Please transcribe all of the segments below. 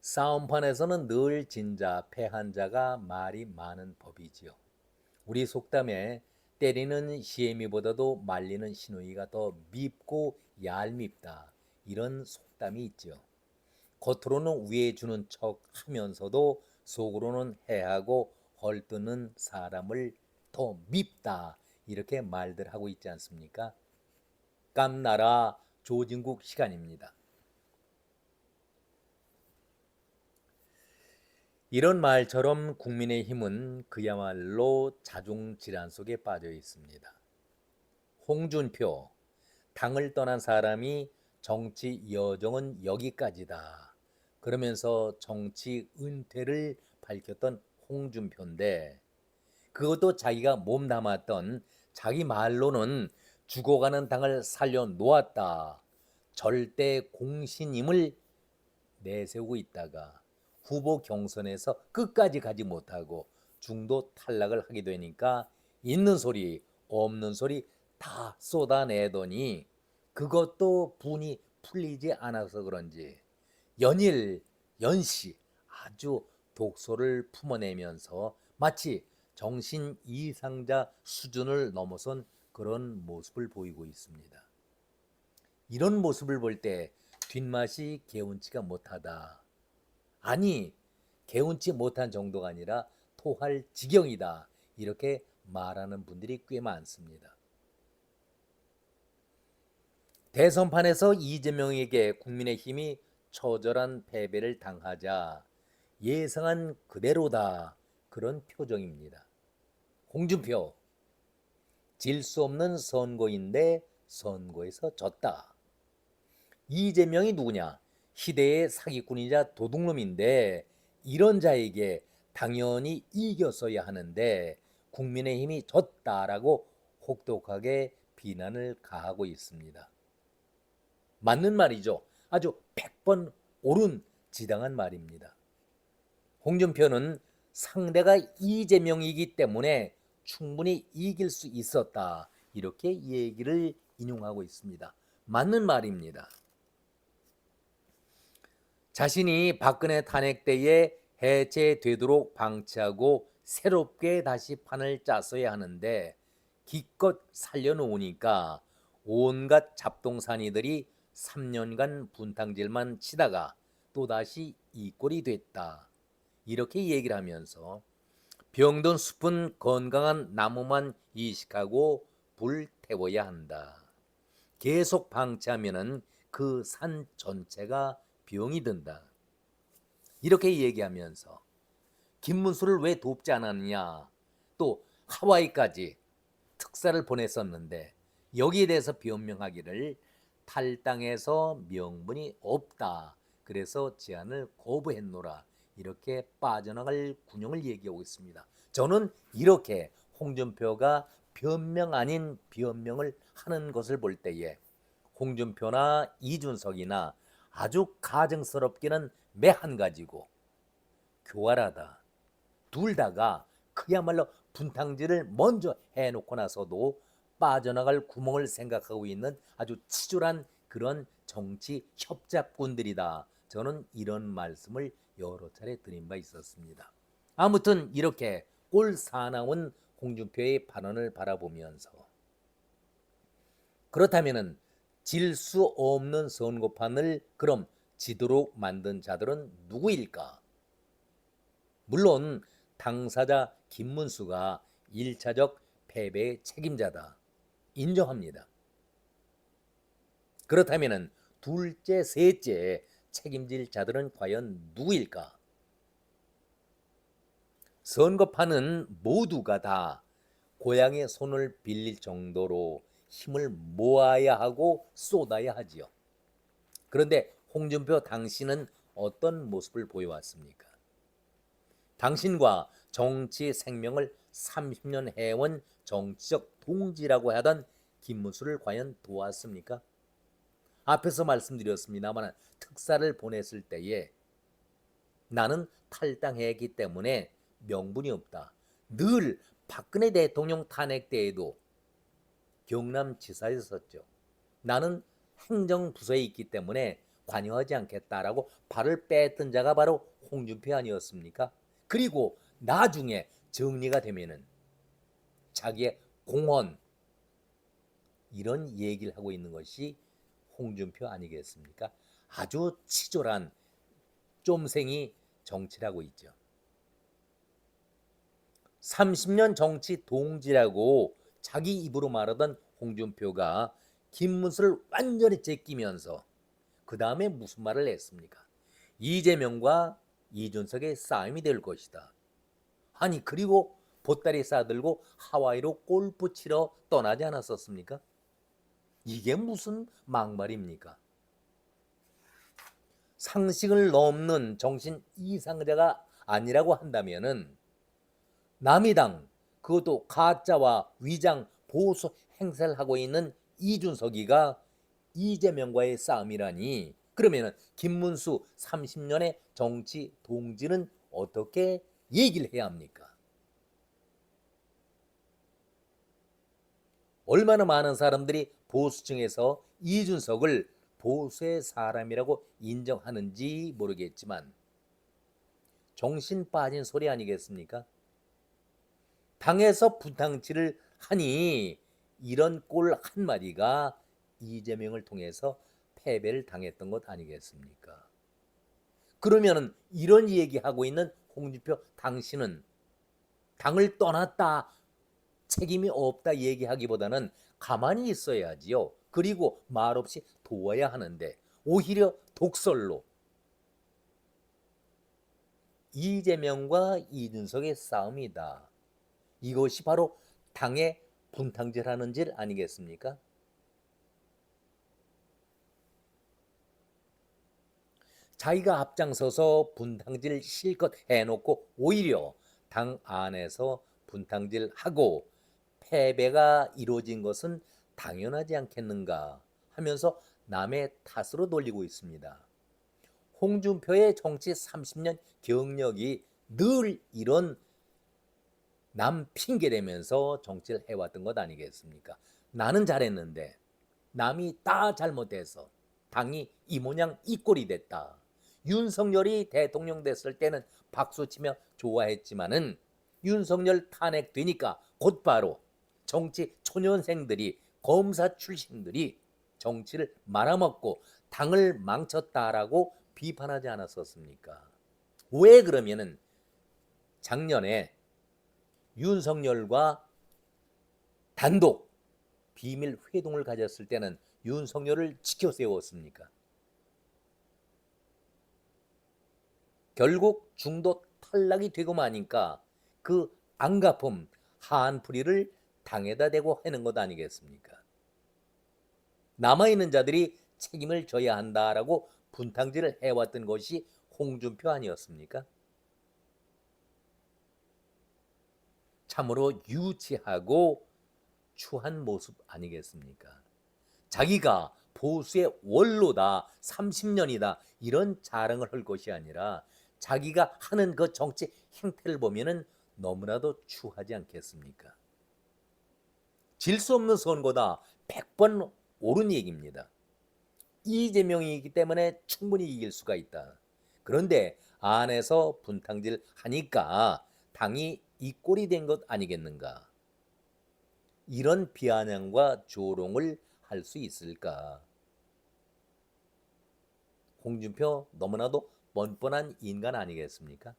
싸움판에서는 늘 진자, 패한 자가 말이 많은 법이지요. 우리 속담에 때리는 시애미보다도 말리는 시누이가 더 밉고 얄밉다. 이런 속담이 있지요. 겉으로는 위해 주는 척 하면서도 속으로는 해하고 헐뜯는 사람을 더 밉다. 이렇게 말들 하고 있지 않습니까? 깜나라 조진국 시간입니다. 이런 말처럼 국민의힘은 그야말로 자중질환 속에 빠져 있습니다. 홍준표, 당을 떠난 사람이 정치 여정은 여기까지다. 그러면서 정치 은퇴를 밝혔던 홍준표인데 그것도 자기가 몸담았던 자기 말로는 죽어가는 당을 살려놓았다. 절대 공신임을 내세우고 있다가 후보 경선에서 끝까지 가지 못하고 중도 탈락을 하게 되니까 있는 소리 없는 소리 다 쏟아내더니 그것도 분이 풀리지 않아서 그런지 연일 연시 아주 독소를 품어내면서 마치 정신 이상자 수준을 넘어선 그런 모습을 보이고 있습니다. 이런 모습을 볼 때 뒷맛이 개운치가 못하다. 아니, 개운치 못한 정도가 아니라 토할 지경이다. 이렇게 말하는 분들이 꽤 많습니다. 대선판에서 이재명에게 국민의힘이 처절한 패배를 당하자 예상한 그대로다. 그런 표정입니다. 홍준표, 질 수 없는 선거인데 선거에서 졌다. 이재명이 누구냐? 시대의 사기꾼이자 도둑놈인데 이런 자에게 당연히 이겼어야 하는데 국민의힘이 졌다라고 혹독하게 비난을 가하고 있습니다. 맞는 말이죠. 아주 100번 옳은 지당한 말입니다. 홍준표는 상대가 이재명이기 때문에 충분히 이길 수 있었다. 이렇게 얘기를 인용하고 있습니다. 맞는 말입니다. 자신이 박근혜 탄핵 때에 해체되도록 방치하고 새롭게 다시 판을 짰어야 하는데 기껏 살려놓으니까 온갖 잡동사니들이 3년간 분탕질만 치다가 또다시 이 꼴이 됐다. 이렇게 얘기를 하면서 병든 숲은 건강한 나무만 이식하고 불 태워야 한다. 계속 방치하면은 그 산 전체가 병이 든다. 이렇게 얘기하면서 김문수를 왜 돕지 않았느냐. 또 하와이까지 특사를 보냈었는데 여기에 대해서 변명하기를 탈당해서 명분이 없다. 그래서 제안을 거부했노라. 이렇게 빠져나갈 군용을 얘기하고 있습니다. 저는 이렇게 홍준표가 변명 아닌 변명을 하는 것을 볼 때에 홍준표나 이준석이나 아주 가증스럽기는 매한 가지고 교활하다. 둘 다가 그야말로 분탕질을 먼저 해놓고 나서도 빠져나갈 구멍을 생각하고 있는 아주 치졸한 그런 정치 협잡꾼들이다. 저는 이런 말씀을 여러 차례 드린 바 있었습니다. 아무튼 이렇게 꼴 사나운 홍준표의 발언을 바라보면서 그렇다면은 질 수 없는 선거판을 그럼 지도록 만든 자들은 누구일까? 물론 당사자 김문수가 1차적 패배의 책임자다. 인정합니다. 그렇다면 둘째, 셋째 책임질 자들은 과연 누구일까? 선거판은 모두가 다 고향의 손을 빌릴 정도로 힘을 모아야 하고 쏟아야 하지요. 그런데 홍준표 당신은 어떤 모습을 보여왔습니까? 당신과 정치 생명을 30년 해온 정치적 동지라고 하던 김문수를 과연 도왔습니까? 앞에서 말씀드렸습니다만 특사를 보냈을 때에 나는 탈당했기 때문에 명분이 없다. 늘 박근혜 대통령 탄핵 때에도 경남지사였었죠. 나는 행정부서에 있기 때문에 관여하지 않겠다라고 발을 뺐던 자가 바로 홍준표 아니었습니까? 그리고 나중에 정리가 되면은 자기의 공헌 이런 얘기를 하고 있는 것이 홍준표 아니겠습니까? 아주 치졸한 쫌생이 정치를 하고 있죠. 30년 정치 동지라고 자기 입으로 말하던 홍준표가 김문수를 완전히 제끼면서 그 다음에 무슨 말을 했습니까? 이재명과 이준석의 싸움이 될 것이다. 아니 그리고 보따리 싸들고 하와이로 골프 치러 떠나지 않았었습니까? 이게 무슨 막말입니까? 상식을 넘는 정신 이상자가 아니라고 한다면은 남이당 그것도 가짜와 위장 보수 행세를 하고 있는 이준석이가 이재명과의 싸움이라니 그러면은 김문수 30년의 정치 동지는 어떻게 얘기를 해야 합니까? 얼마나 많은 사람들이 보수층에서 이준석을 보수의 사람이라고 인정하는지 모르겠지만 정신 빠진 소리 아니겠습니까? 당에서 부당치를 하니 이런 꼴 한마디가 이재명을 통해서 패배를 당했던 것 아니겠습니까? 그러면 이런 얘기하고 있는 홍준표 당신은 당을 떠났다 책임이 없다 얘기하기보다는 가만히 있어야지요. 그리고 말없이 도와야 하는데 오히려 독설로 이재명과 이준석의 싸움이다. 이것이 바로 당의 분탕질하는 질 아니겠습니까? 자기가 앞장서서 분탕질 실컷 해놓고 오히려 당 안에서 분탕질하고 패배가 이루어진 것은 당연하지 않겠는가 하면서 남의 탓으로 돌리고 있습니다. 홍준표의 정치 30년 경력이 늘 이런 남 핑계대면서 정치를 해왔던 것 아니겠습니까? 나는 잘했는데 남이 다 잘못해서 당이 이 모양 이 꼴이 됐다. 윤석열이 대통령 됐을 때는 박수치며 좋아했지만은 윤석열 탄핵되니까 곧바로 정치 초년생들이 검사 출신들이 정치를 말아먹고 당을 망쳤다라고 비판하지 않았었습니까? 왜 그러면은 작년에 윤석열과 단독 비밀 회동을 가졌을 때는 윤석열을 지켜 세웠습니까? 결국 중도 탈락이 되고 마니까 그 안갚음 한풀이를 당에다 대고 하는 것 아니겠습니까? 남아있는 자들이 책임을 져야 한다라고 분탕질을 해왔던 것이 홍준표 아니었습니까? 참으로 유치하고 추한 모습 아니겠습니까? 자기가 보수의 원로다 30년이다 이런 자랑을 할 것이 아니라 자기가 하는 그 정치 행태를 보면은 너무나도 추하지 않겠습니까? 질 수 없는 선거다 100번 옳은 얘기입니다. 이재명이기 때문에 충분히 이길 수가 있다. 그런데 안에서 분탕질 하니까 당이 이 꼴이 된 것 아니겠는가? 이런 비아냥과 조롱을 할 수 있을까? 홍준표 너무나도 뻔뻔한 인간 아니겠습니까?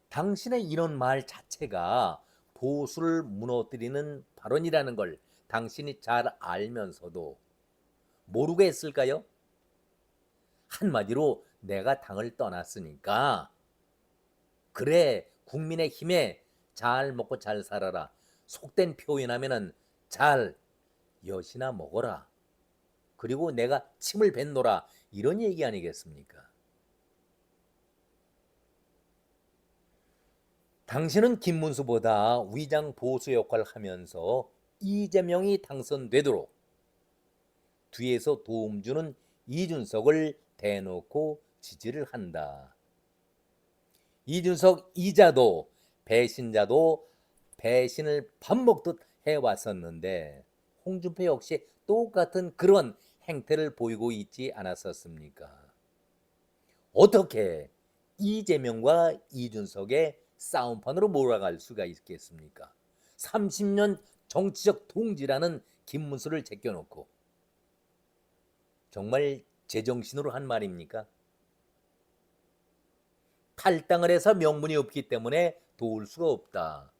당신의 이런 말 자체가 보수를 무너뜨리는 발언이라는 걸 당신이 잘 알면서도 모르고 했을까요? 한마디로 내가 당을 떠났으니까 그래 국민의힘에 잘 먹고 잘 살아라. 속된 표현하면은 잘 엿이나 먹어라. 그리고 내가 침을 뱉노라. 이런 얘기 아니겠습니까? 당신은 김문수보다 위장 보수 역할을 하면서 이재명이 당선되도록 뒤에서 도움 주는 이준석을 대놓고 지지를 한다. 이준석 이자도 배신자도 배신을 밥 먹듯 해왔었는데 홍준표 역시 똑같은 그런 행태를 보이고 있지 않았었습니까? 어떻게 이재명과 이준석의 싸움판으로 몰아갈 수가 있겠습니까? 30년 정치적 동지라는 김문수를 제껴놓고 정말 제정신으로 한 말입니까? 탈당을 해서 명분이 없기 때문에 도울 수가 없다.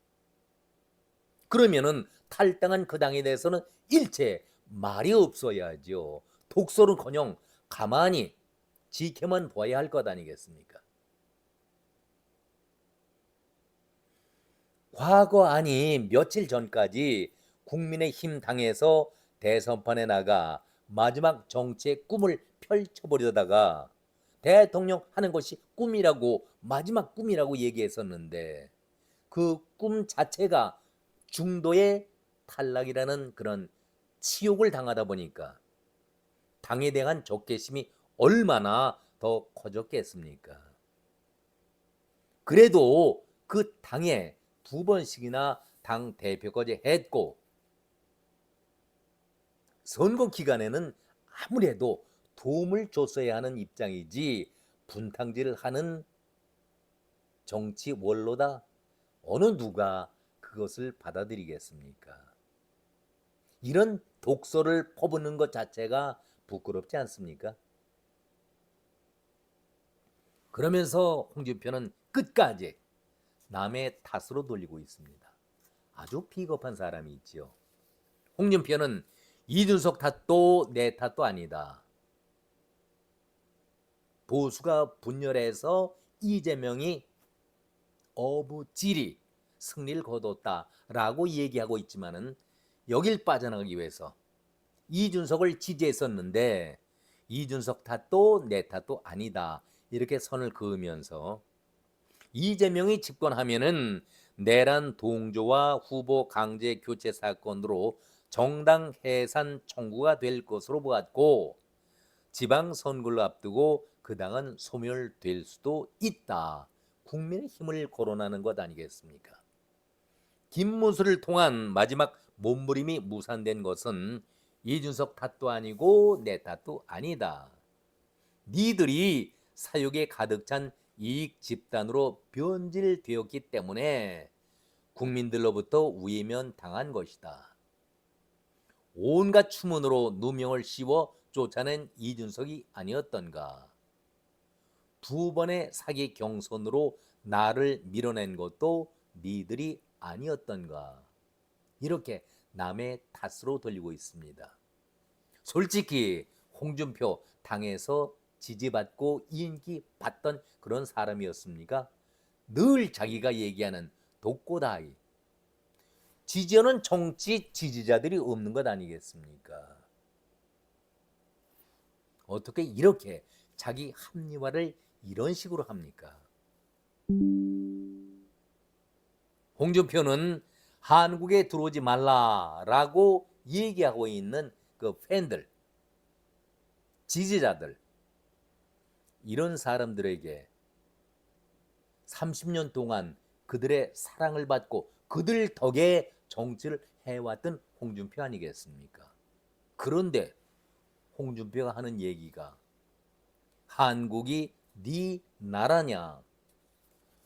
그러면은 탈당한 그 당에 대해서는 일체 말이 없어야죠. 독소는커녕 가만히 지켜만 봐야 할 것 아니겠습니까? 과거 아니 며칠 전까지 국민의힘 당에서 대선판에 나가 마지막 정치의 꿈을 펼쳐보려다가 대통령 하는 것이 꿈이라고 마지막 꿈이라고 얘기했었는데 그 꿈 자체가 중도의 탈락이라는 그런 치욕을 당하다 보니까 당에 대한 적개심이 얼마나 더 커졌겠습니까? 그래도 그 당에 2번씩이나 당 대표까지 했고 선거 기간에는 아무래도 도움을 줬어야 하는 입장이지 분탕질을 하는 정치 원로다 어느 누가 그것을 받아들이겠습니까? 이런 독소를 퍼붓는 것 자체가 부끄럽지 않습니까? 그러면서 홍준표는 끝까지 남의 탓으로 돌리고 있습니다. 아주 비겁한 사람이 있지요. 홍준표는 이준석 탓도 내 탓도 아니다. 보수가 분열해서 이재명이 어부지리 승리를 거뒀다라고 얘기하고 있지만은 여길 빠져나가기 위해서 이준석을 지지했었는데 이준석 탓도 내 탓도 아니다. 이렇게 선을 그으면서 이재명이 집권하면은 내란 동조와 후보 강제 교체 사건으로 정당 해산 청구가 될 것으로 보았고 지방 선거를 앞두고 그 당은 소멸될 수도 있다. 국민의 힘을 거론하는 것 아니겠습니까? 김문수를 통한 마지막 몸부림이 무산된 것은 이준석 탓도 아니고 내 탓도 아니다. 니들이 사욕에 가득 찬 이익 집단으로 변질되었기 때문에 국민들로부터 우회면 당한 것이다. 온갖 추문으로 누명을 씌워 쫓아낸 이준석이 아니었던가. 2번의 사기 경선으로 나를 밀어낸 것도 니들이 아니었던가. 이렇게 남의 탓으로 돌리고 있습니다. 솔직히 홍준표 당에서 지지받고 인기 받던 그런 사람이었습니까? 늘 자기가 얘기하는 독고다이. 지지하는 정치 지지자들이 없는 것 아니겠습니까? 어떻게 이렇게 자기 합리화를 이런 식으로 합니까? 홍준표는 한국에 들어오지 말라라고 얘기하고 있는 그 팬들, 지지자들, 이런 사람들에게 30년 동안 그들의 사랑을 받고 그들 덕에 정치를 해왔던 홍준표 아니겠습니까? 그런데 홍준표가 하는 얘기가 한국이 네 나라냐?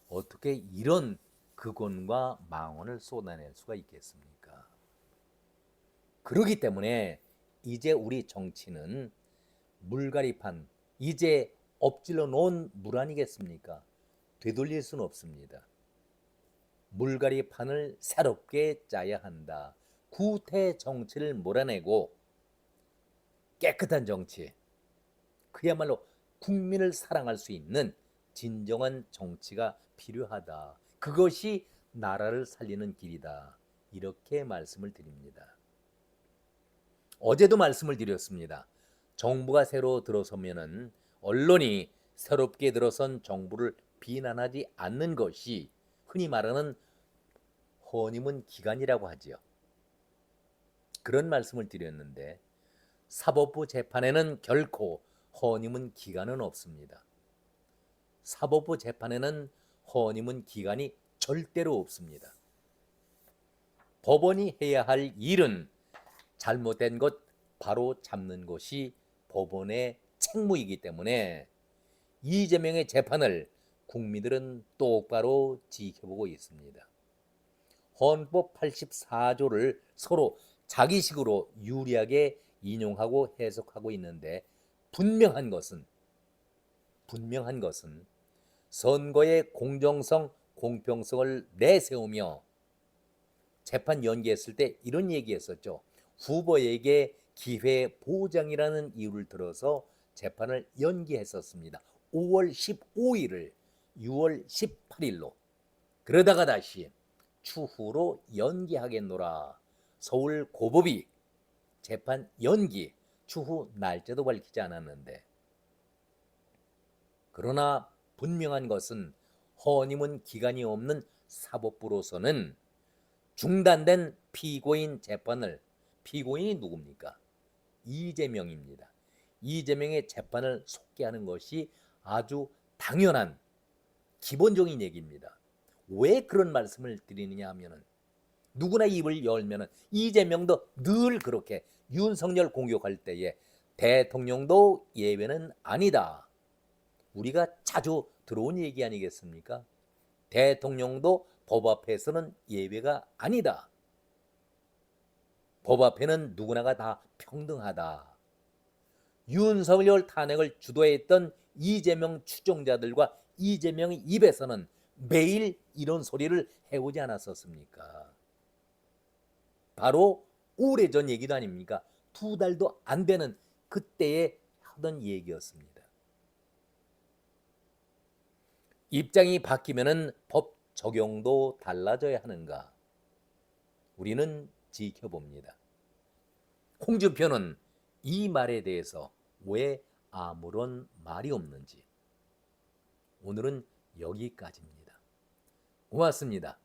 어떻게 이런 극언과 망언을 쏟아낼 수가 있겠습니까? 그렇기 때문에 이제 우리 정치는 물갈이판, 이제 엎질러 놓은 물 아니겠습니까? 되돌릴 수는 없습니다. 물갈이판을 새롭게 짜야 한다. 구태 정치를 몰아내고 깨끗한 정치, 그야말로 국민을 사랑할 수 있는 진정한 정치가 필요하다. 그것이 나라를 살리는 길이다. 이렇게 말씀을 드립니다. 어제도 말씀을 드렸습니다. 정부가 새로 들어서면은 언론이 새롭게 들어선 정부를 비난하지 않는 것이 흔히 말하는 허니문 기간이라고 하지요. 그런 말씀을 드렸는데 사법부 재판에는 결코 허니문 기간은 없습니다. 사법부 재판에는 허니문 기간이 절대로 없습니다. 법원이 해야 할 일은 잘못된 것 바로 잡는 것이 법원의 책무이기 때문에 이재명의 재판을 국민들은 똑바로 지켜보고 있습니다. 헌법 84조를 서로 자기식으로 유리하게 인용하고 해석하고 있는데 분명한 것은 선거의 공정성, 공평성을 내세우며 재판 연기했을 때 이런 얘기했었죠. 후보에게 기회 보장이라는 이유를 들어서 재판을 연기했었습니다. 5월 15일을 6월 18일로 그러다가 다시 추후로 연기하겠노라. 서울고법이 재판 연기 추후 날짜도 밝히지 않았는데, 그러나 분명한 것은 허님은 기간이 없는 사법부로서는 중단된 피고인 재판을, 피고인이 누굽니까? 이재명입니다. 이재명의 재판을 속개하는 것이 아주 당연한 기본적인 얘기입니다. 왜 그런 말씀을 드리느냐 하면은 누구나 입을 열면은 이재명도 늘 그렇게 윤석열 공격할 때에 대통령도 예외는 아니다. 우리가 자주 들어온 얘기 아니겠습니까? 대통령도 법 앞에서는 예외가 아니다. 법 앞에는 누구나가 다 평등하다. 윤석열 탄핵을 주도했던 이재명 추종자들과 이재명의 입에서는 매일 이런 소리를 해오지 않았었습니까? 바로 오래전 얘기도 아닙니까? 2달도 안 되는 그때에 하던 얘기였습니다. 입장이 바뀌면은 법 적용도 달라져야 하는가? 우리는 지켜봅니다. 홍준표는 이 말에 대해서 왜 아무런 말이 없는지. 오늘은 여기까지입니다. 고맙습니다.